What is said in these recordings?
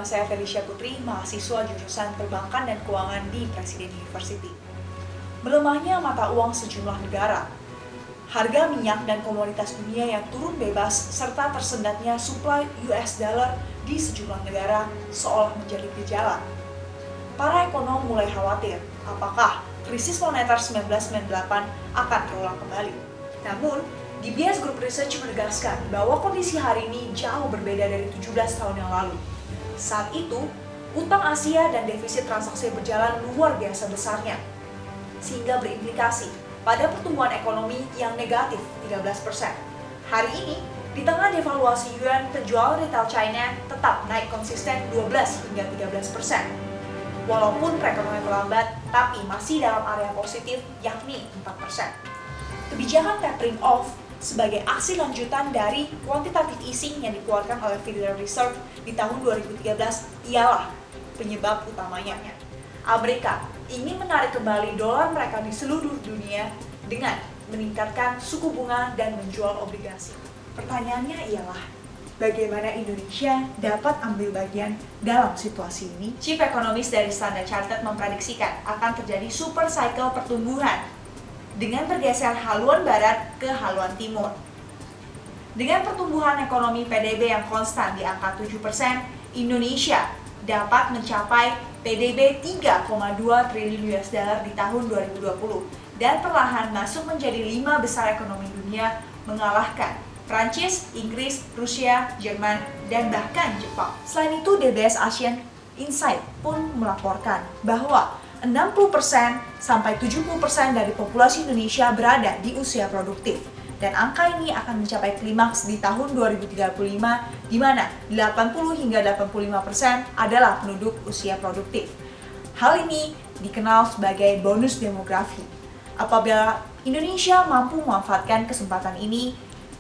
saya Felicia Putri, mahasiswa jurusan Perbankan dan Keuangan di Presiden University. Melemahnya mata uang sejumlah negara, harga minyak dan komoditas dunia yang turun bebas, serta tersendatnya suplai US dollar di sejumlah negara seolah menjadi gejala. Para ekonom mulai khawatir apakah krisis moneter 1998 akan terulang kembali. Namun, DBS Group Research menegaskan bahwa kondisi hari ini jauh berbeda dari 17 tahun yang lalu. Saat itu, utang Asia dan defisit transaksi berjalan luar biasa besarnya, sehingga berimplikasi pada pertumbuhan ekonomi yang negatif 13%. Hari ini, di tengah devaluasi yuan, penjualan retail China tetap naik konsisten 12 hingga 13%. Walaupun perekonomian melambat, tapi masih dalam area positif, yakni 4%. Kebijakan tapering off sebagai aksi lanjutan dari quantitative easing yang dikeluarkan oleh Federal Reserve di tahun 2013 ialah penyebab utamanya. Amerika ingin menarik kembali dolar mereka di seluruh dunia dengan meningkatkan suku bunga dan menjual obligasi. Pertanyaannya ialah, bagaimana Indonesia dapat ambil bagian dalam situasi ini? Chief Economist dari Standard Chartered memprediksikan akan terjadi super cycle pertumbuhan dengan bergeser haluan barat ke haluan timur. Dengan pertumbuhan ekonomi PDB yang konstan di angka 7%, Indonesia dapat mencapai PDB 3,2 triliun US dollar di tahun 2020 dan perlahan masuk menjadi 5 besar ekonomi dunia, mengalahkan Prancis, Inggris, Rusia, Jerman, dan bahkan Jepang. Selain itu, DBS Asian Insight pun melaporkan bahwa 60% sampai 70% dari populasi Indonesia berada di usia produktif. Dan angka ini akan mencapai klimaks di tahun 2035, di mana 80 hingga 85% adalah penduduk usia produktif. Hal ini dikenal sebagai bonus demografi. Apabila Indonesia mampu memanfaatkan kesempatan ini,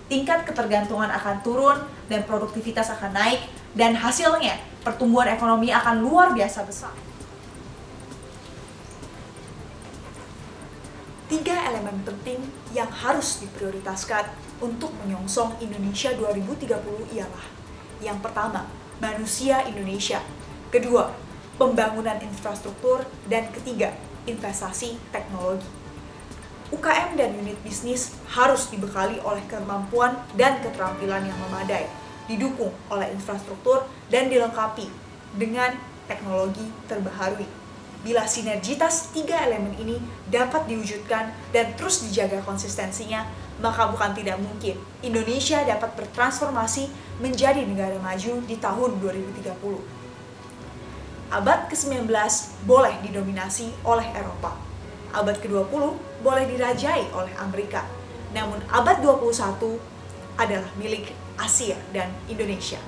tingkat ketergantungan akan turun dan produktivitas akan naik, dan hasilnya pertumbuhan ekonomi akan luar biasa besar. 3 elemen penting yang harus diprioritaskan untuk menyongsong Indonesia 2030 ialah: yang pertama, manusia Indonesia; kedua, pembangunan infrastruktur; dan ketiga, investasi teknologi. UKM dan unit bisnis harus dibekali oleh kemampuan dan keterampilan yang memadai, didukung oleh infrastruktur dan dilengkapi dengan teknologi terbaharui. Bila sinergitas 3 elemen ini dapat diwujudkan dan terus dijaga konsistensinya, maka bukan tidak mungkin Indonesia dapat bertransformasi menjadi negara maju di tahun 2030. Abad ke-19 boleh didominasi oleh Eropa. Abad ke-20 boleh dirajai oleh Amerika. Namun abad 21 adalah milik Asia dan Indonesia.